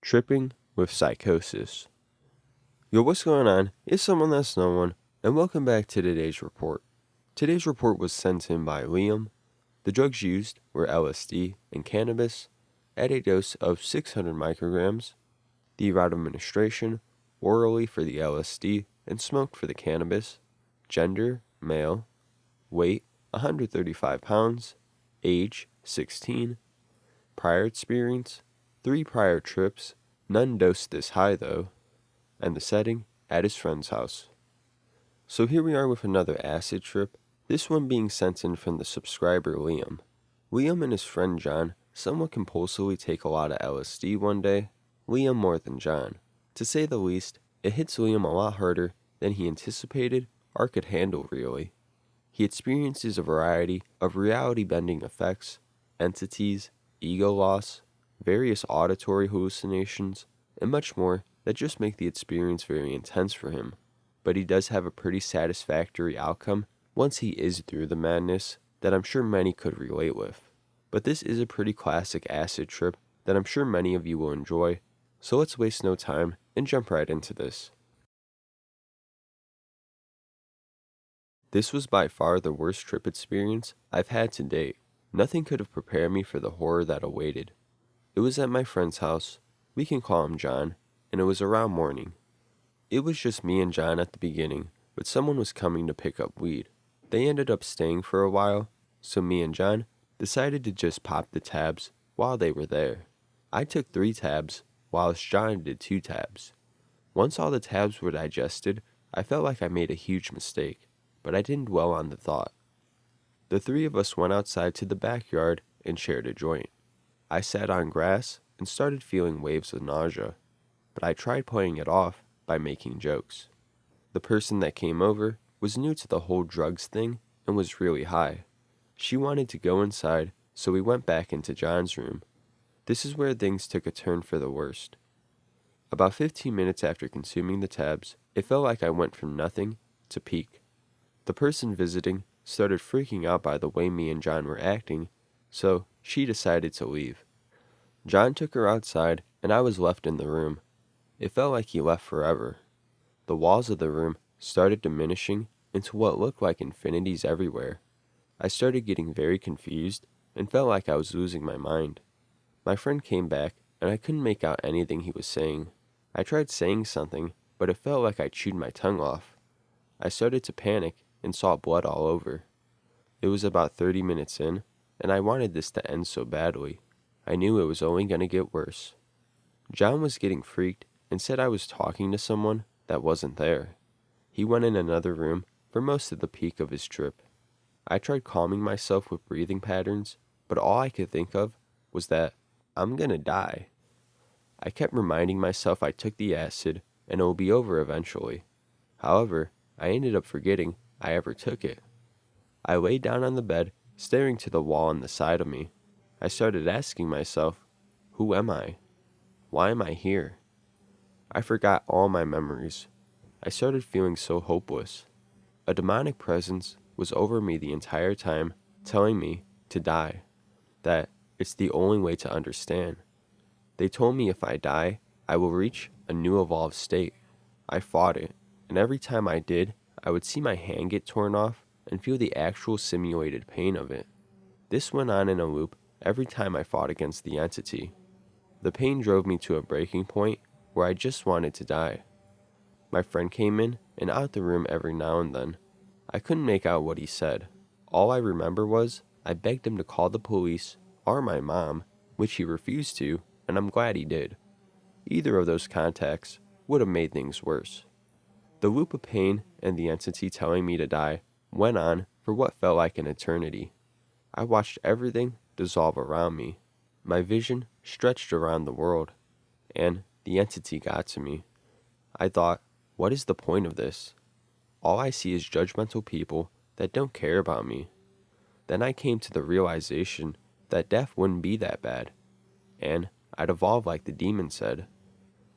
Tripping with Psychosis. Yo, what's going on? It's someone that's no one, and welcome back to today's report. Today's report was sent in by Liam. The drugs used were LSD and cannabis at a dose of 600 micrograms. The route of administration, orally for the LSD and smoked for the cannabis. Gender, male. Weight, 135 pounds. Age, 16. Prior experience, 3 prior trips, none dosed this high though, and the setting, at his friend's house. So here we are with another acid trip, this one being sent in from the subscriber Liam. Liam and his friend John somewhat compulsively take a lot of LSD one day, Liam more than John. To say the least, it hits Liam a lot harder than he anticipated or could handle really. He experiences a variety of reality-bending effects, entities, ego loss, various auditory hallucinations, and much more that just make the experience very intense for him. But he does have a pretty satisfactory outcome once he is through the madness that I'm sure many could relate with. But this is a pretty classic acid trip that I'm sure many of you will enjoy, so let's waste no time and jump right into this. This was by far the worst trip experience I've had to date. Nothing could have prepared me for the horror that awaited. It was at my friend's house, we can call him John, and it was around morning. It was just me and John at the beginning, but someone was coming to pick up weed. They ended up staying for a while, so me and John decided to just pop the tabs while they were there. I took 3 tabs, whilst John did 2 tabs. Once all the tabs were digested, I felt like I made a huge mistake, but I didn't dwell on the thought. The 3 of us went outside to the backyard and shared a joint. I sat on grass and started feeling waves of nausea, but I tried playing it off by making jokes. The person that came over was new to the whole drugs thing and was really high. She wanted to go inside, so we went back into John's room. This is where things took a turn for the worst. About 15 minutes after consuming the tabs, it felt like I went from nothing to peak. The person visiting started freaking out by the way me and John were acting, so she decided to leave. John took her outside, and I was left in the room. It felt like he left forever. The walls of the room started diminishing into what looked like infinities everywhere. I started getting very confused and felt like I was losing my mind. My friend came back, and I couldn't make out anything he was saying. I tried saying something, but it felt like I chewed my tongue off. I started to panic and saw blood all over. It was about 30 minutes in, and I wanted this to end so badly. I knew it was only going to get worse. John was getting freaked and said I was talking to someone that wasn't there. He went in another room for most of the peak of his trip. I tried calming myself with breathing patterns, but all I could think of was that I'm gonna die. I kept reminding myself I took the acid and it will be over eventually. However, I ended up forgetting I ever took it. I lay down on the bed, staring to the wall on the side of me. I started asking myself, who am I? Why am I here? I forgot all my memories. I started feeling so hopeless. A demonic presence was over me the entire time, telling me to die, that it's the only way to understand. They told me if I die, I will reach a new evolved state. I fought it, and every time I did, I would see my hand get torn off and feel the actual simulated pain of it. This went on in a loop every time I fought against the entity. The pain drove me to a breaking point where I just wanted to die. My friend came in and out the room every now and then. I couldn't make out what he said. All I remember was I begged him to call the police or my mom, which he refused to, and I'm glad he did. Either of those contacts would have made things worse. The loop of pain and the entity telling me to die went on for what felt like an eternity. I watched everything dissolve around me. My vision stretched around the world, and the entity got to me. I thought, what is the point of this? All I see is judgmental people that don't care about me. Then I came to the realization that death wouldn't be that bad, and I'd evolve like the demon said.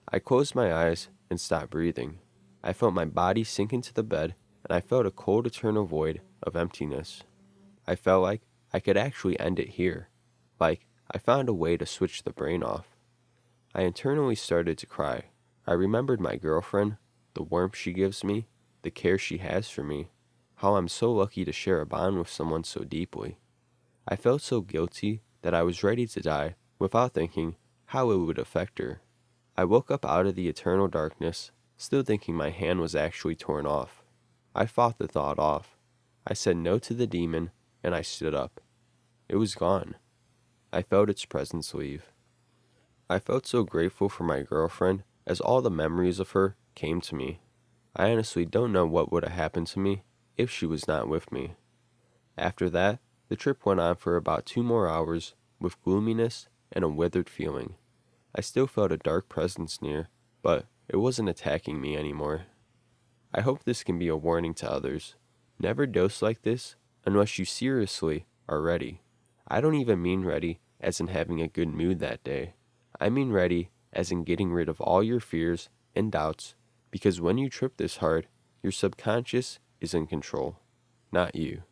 I closed my eyes and stopped breathing. I felt my body sink into the bed, and I felt a cold eternal void of emptiness. I felt like I could actually end it here, like I found a way to switch the brain off. I internally started to cry. I remembered my girlfriend, the warmth she gives me, the care she has for me, how I'm so lucky to share a bond with someone so deeply. I felt so guilty that I was ready to die without thinking how it would affect her. I woke up out of the eternal darkness, still thinking my hand was actually torn off. I fought the thought off. I said no to the demon, and I stood up. It was gone. I felt its presence leave. I felt so grateful for my girlfriend as all the memories of her came to me. I honestly don't know what would have happened to me if she was not with me. After that, the trip went on for about 2 more hours with gloominess and a withered feeling. I still felt a dark presence near, but it wasn't attacking me anymore. I hope this can be a warning to others. Never dose like this unless you seriously are ready. I don't even mean ready as in having a good mood that day. I mean ready as in getting rid of all your fears and doubts, because when you trip this hard, your subconscious is in control, not you.